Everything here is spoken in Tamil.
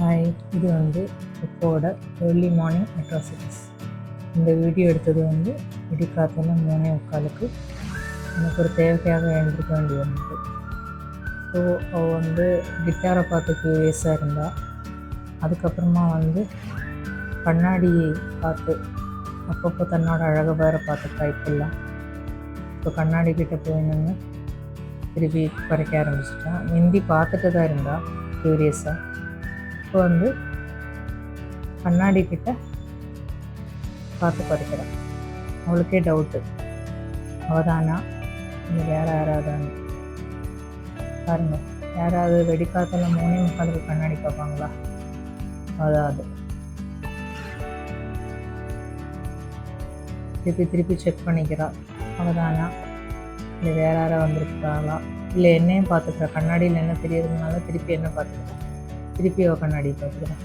ஹாய், இது இப்போட ஏர்லி மார்னிங் அட்ராசிட்டிஸ். இந்த வீடியோ எடுத்தது விடிக்காத்தால 3:15க்கு எனக்கு ஒரு தேவைக்காக எழுந்திருக்க வேண்டி வந்தது. ஸோ அவள் கிட்டாரை பார்த்து க்யூரியஸாக இருந்தாள். அதுக்கப்புறமா கண்ணாடியை பார்த்து அப்பப்போ தன்னோட அழகை வேற பார்த்து ட்ரை பண்ணலாம். ஸோ கண்ணாடி கிட்டே போய் நின்று திருப்பி குறைக்க ஆரம்பிச்சிட்டான். முந்தி பார்த்துட்டு தான் இருந்தாள் க்யூரியஸாக. இப்போ கண்ணாடி கிட்ட பார்த்து குறைக்கிறான். அவளுக்கே டவுட்டு, அவதானா இல்லை வேறு யாராவதான்னு. பாருங்கள், யாராவது வெடிக்காத்தில் 3:15க்கு கண்ணாடி பார்ப்பாங்களா? அதாவது திருப்பி செக் பண்ணிக்கிறாள். அவதானா இல்லை வேறு யாராவது வந்திருக்கிறாளா, இல்லை என்னையும் பார்த்துக்கிறா. கண்ணாடியில் என்ன தெரியறதுனால திருப்பி என்ன பார்த்துக்கிறா. திருப்பி அவள் கண்ணாடி பார்த்துக்கிறான்.